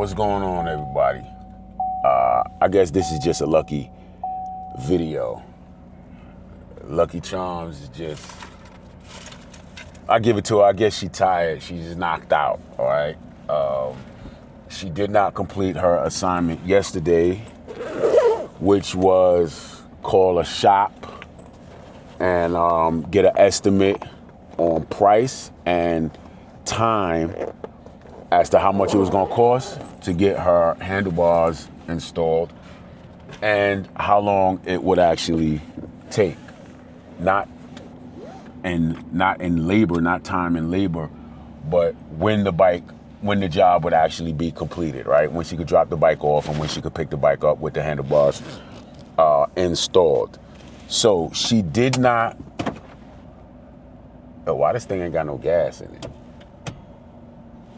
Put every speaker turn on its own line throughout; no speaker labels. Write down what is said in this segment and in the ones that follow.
What's going on, everybody? I guess this is just a lucky video. Lucky Charms is just, I give it to her. I guess she's tired. She's knocked out, all right? She did not complete her assignment yesterday, which was call a shop and get an estimate on price and time as to how much it was going to cost to get her handlebars installed and how long it would actually take. Not in labor, not time and labor, but when the job would actually be completed, right? When she could drop the bike off and when she could pick the bike up with the handlebars installed. So she did not. Oh, why this thing ain't got no gas in it?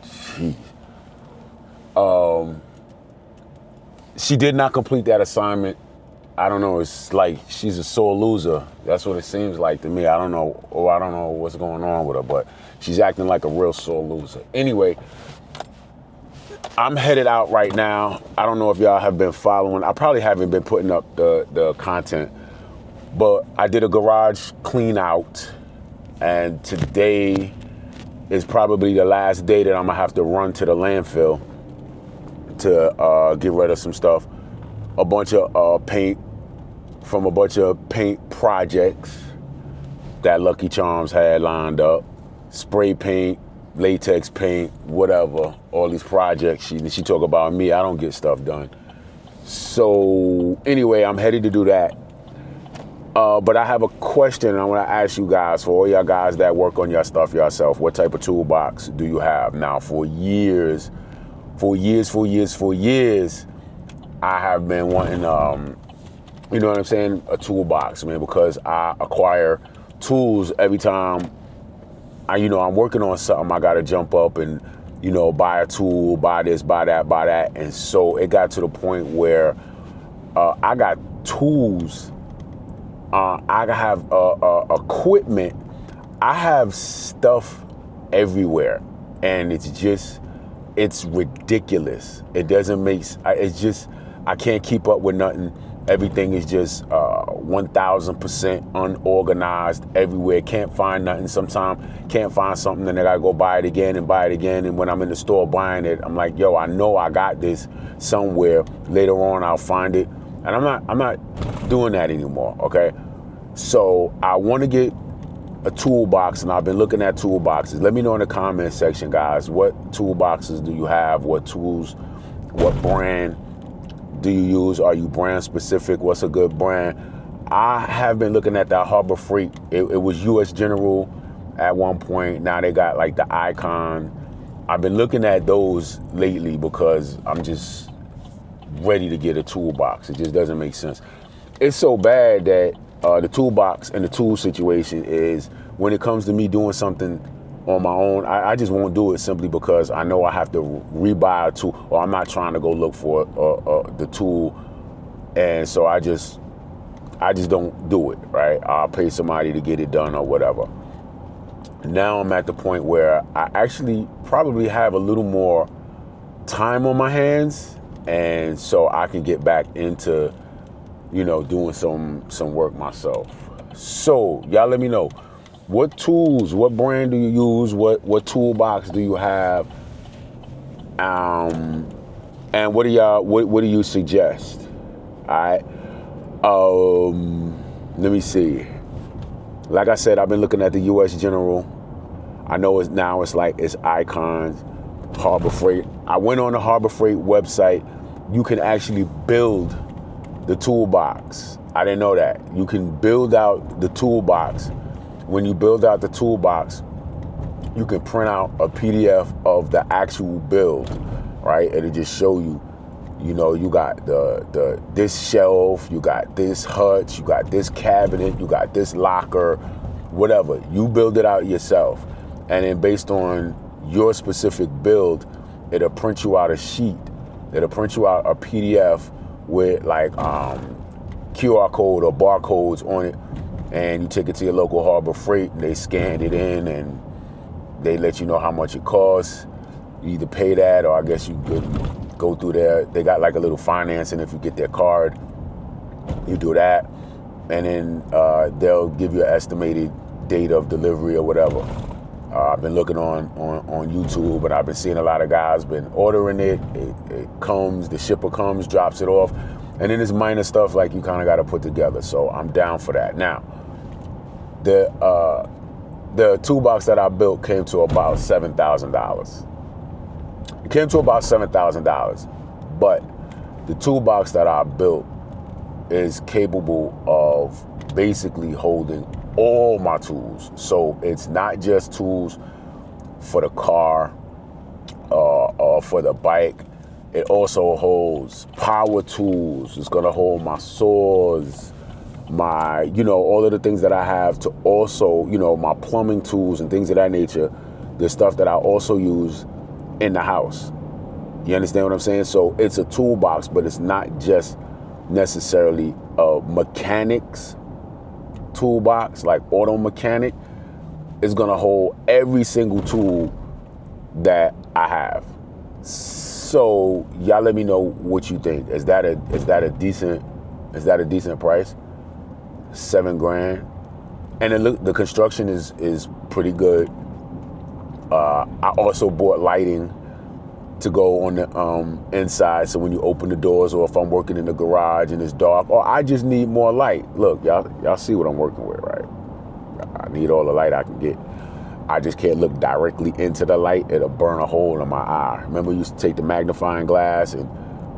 Jeez. She did not complete that assignment. I don't know. It's like she's a sore loser. That's what it seems like to me. I don't know what's going on with her, but she's acting like a real sore loser. Anyway, I'm headed out right now. I don't know if y'all have been following. I probably haven't been putting up the content, but I did a garage clean out, and today is probably the last day that I'm gonna have to run to the landfill to get rid of some stuff. A bunch of paint from a bunch of paint projects that Lucky Charms had lined up. Spray paint, latex paint, whatever. All these projects. She talk about me. I don't get stuff done. So anyway, I'm headed to do that. But I have a question I want to ask you guys, for all y'all guys that work on your stuff yourself. What type of toolbox do you have? Now, for years, I have been wanting, you know what I'm saying, a toolbox, man, because I acquire tools every time I'm working on something. I got to jump up and, buy a tool, buy this, buy that. And so it got to the point where I got tools. I have equipment. I have stuff everywhere, and it's ridiculous. It doesn't make. I can't keep up with nothing. Everything is just 1,000% unorganized everywhere. Can't find nothing. Sometimes can't find something, and then I gotta go buy it again. And when I'm in the store buying it, I'm like, yo, I know I got this somewhere. Later on, I'll find it. And I'm not doing that anymore, okay? So I want to get a toolbox, and I've been looking at toolboxes. Let me know in the comment section, guys, what toolboxes do you have? What tools, what brand do you use? Are you brand specific? What's a good brand? I have been looking at that Harbor Freight. It was US General at one point. Now they got like the Icon. I've been looking at those lately because I'm just ready to get a toolbox. It just doesn't make sense. It's so bad that the toolbox and the tool situation is, when it comes to me doing something on my own, I just won't do it simply because I know I have to rebuy a tool, or I'm not trying to go look for the tool, and so I just don't do it, right? I'll pay somebody to get it done or whatever. Now I'm at the point where I actually probably have a little more time on my hands, and so I can get back into, doing some work myself. So y'all let me know, what tools, what brand do you use? What toolbox do you have? And what do you suggest? All right. Let me see. Like I said, I've been looking at the US General. I know it's Icons, Harbor Freight. I went on the Harbor Freight website. You can actually build the toolbox. I didn't know that. You can build out the toolbox. When you build out the toolbox, you can print out a PDF of the actual build, right? It'll just show you, you got this shelf, you got this hutch, you got this cabinet, you got this locker, whatever. You build it out yourself. And then based on your specific build, it'll print you out a sheet. It'll print you out a PDF with like QR code or barcodes on it, and you take it to your local Harbor Freight, and they scan it in, and they let you know how much it costs. You either pay that, or I guess you could go through there. They got like a little financing if you get their card. You do that, and then they'll give you an estimated date of delivery or whatever. I've been looking on YouTube, and I've been seeing a lot of guys been ordering it. It comes, the shipper comes, drops it off, and then there's minor stuff like you kind of got to put together. So I'm down for that. Now, the toolbox that I built came to about $7,000. It came to about $7,000, but the toolbox that I built is capable of basically holding all my tools. So it's not just tools for the car or for the bike. It also holds power tools. It's gonna hold my saws, my, you know, all of the things that I have to also, you know, my plumbing tools and things of that nature, the stuff that I also use in the house. You understand what I'm saying? So it's a toolbox, but it's not just necessarily a mechanics toolbox, like auto mechanic. Is gonna hold every single tool that I have. So y'all let me know what you think. Is that a decent price? $7,000, and the construction is pretty good. I also bought lighting to go on the inside, so when you open the doors, or if I'm working in the garage and it's dark, or I just need more light. Look, y'all see what I'm working with, right? I need all the light I can get. I just can't look directly into the light. It'll burn a hole in my eye. Remember, we used to take the magnifying glass and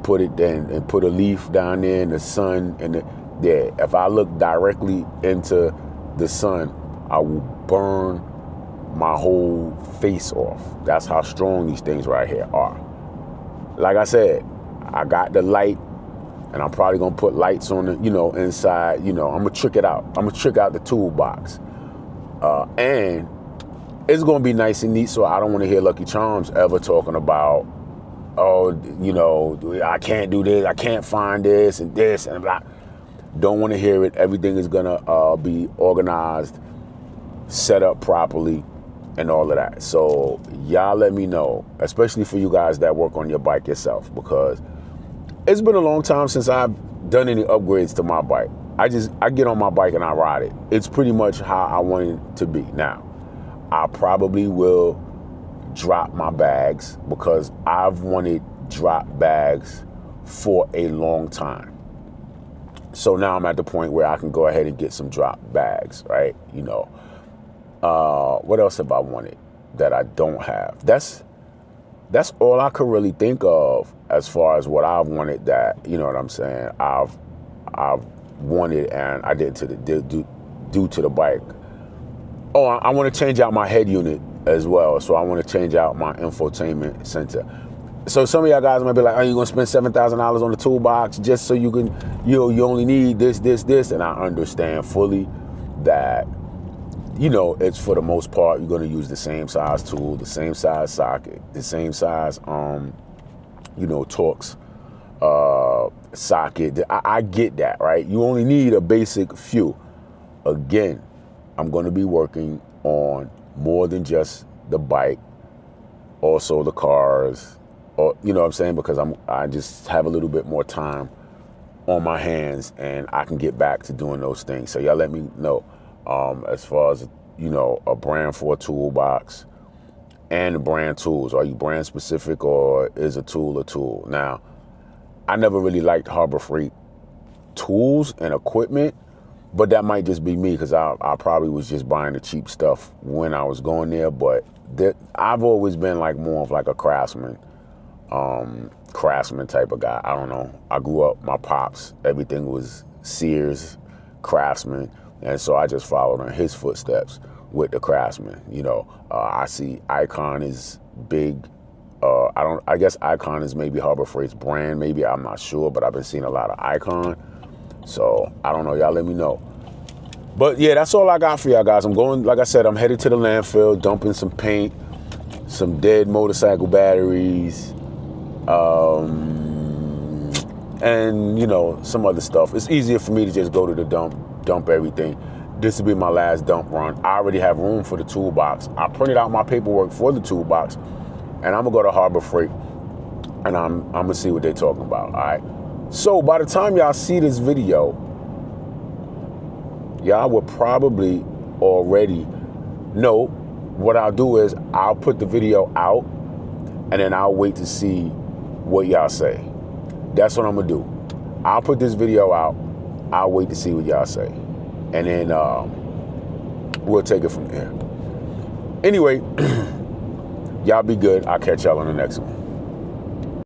put it then and put a leaf down there in the sun, and if I look directly into the sun, I will burn my whole face off. That's how strong these things right here are. Like I said, I got the light, and I'm probably gonna put lights on the, you know, inside. You know, I'm gonna trick it out. I'm gonna trick out the toolbox, and it's gonna be nice and neat. So I don't want to hear Lucky Charms ever talking about, oh, you know, I can't do this, I can't find this and blah. Don't want to hear it. Everything is gonna be organized, set up properly, and all of that. So y'all let me know, especially for you guys that work on your bike yourself, because it's been a long time since I've done any upgrades to my bike. I get on my bike and I ride it. It's pretty much how I want it to be. Now, I probably will drop my bags, because I've wanted drop bags for a long time. So now I'm at the point where I can go ahead and get some drop bags, right? You know, what else have I wanted that I don't have? That's all I could really think of as far as what I've wanted that, you know what I'm saying, I've wanted and I didn't do to the bike. Oh, I want to change out my head unit as well. So I want to change out my infotainment center. So some of y'all guys might be like, "Are you gonna spend $7,000 on the toolbox just so you can, you only need this?" And I understand fully that, you know, it's for the most part you're gonna use the same size tool, the same size socket, the same size, you know, Torx socket. I get that, right? You only need a basic few. Again, I'm gonna be working on more than just the bike, also the cars. Or, you know what I'm saying? Because I just have a little bit more time on my hands, and I can get back to doing those things. So y'all let me know as far as, you know, a brand for a toolbox and brand tools. Are you brand specific, or is a tool a tool? Now, I never really liked Harbor Freight tools and equipment, but that might just be me, because I probably was just buying the cheap stuff when I was going there. But I've always been like more of like a craftsman type of guy. I don't know. I grew up, my pops, everything was Sears, Craftsman, and so I just followed in his footsteps with the Craftsman. You know, I see Icon is big. I guess Icon is maybe Harbor Freight's brand, maybe, I'm not sure, but I've been seeing a lot of Icon. So I don't know, y'all let me know. But yeah, that's all I got for y'all guys. I'm going, like I said, I'm headed to the landfill, dumping some paint, some dead motorcycle batteries, and, you know, some other stuff. It's easier for me to just go to the dump everything. This will be my last dump run. I already have room for the toolbox. I printed out my paperwork for the toolbox, and I'm gonna go to Harbor Freight and I'm gonna see what they're talking about. All right. So by the time y'all see this video, y'all will probably already know. What I'll do is I'll put the video out, and then I'll wait to see what y'all say. That's what I'm gonna do. I'll put this video out. I'll wait to see what y'all say, and then we'll take it from there. Anyway, y'all be good. I'll catch y'all on the next one.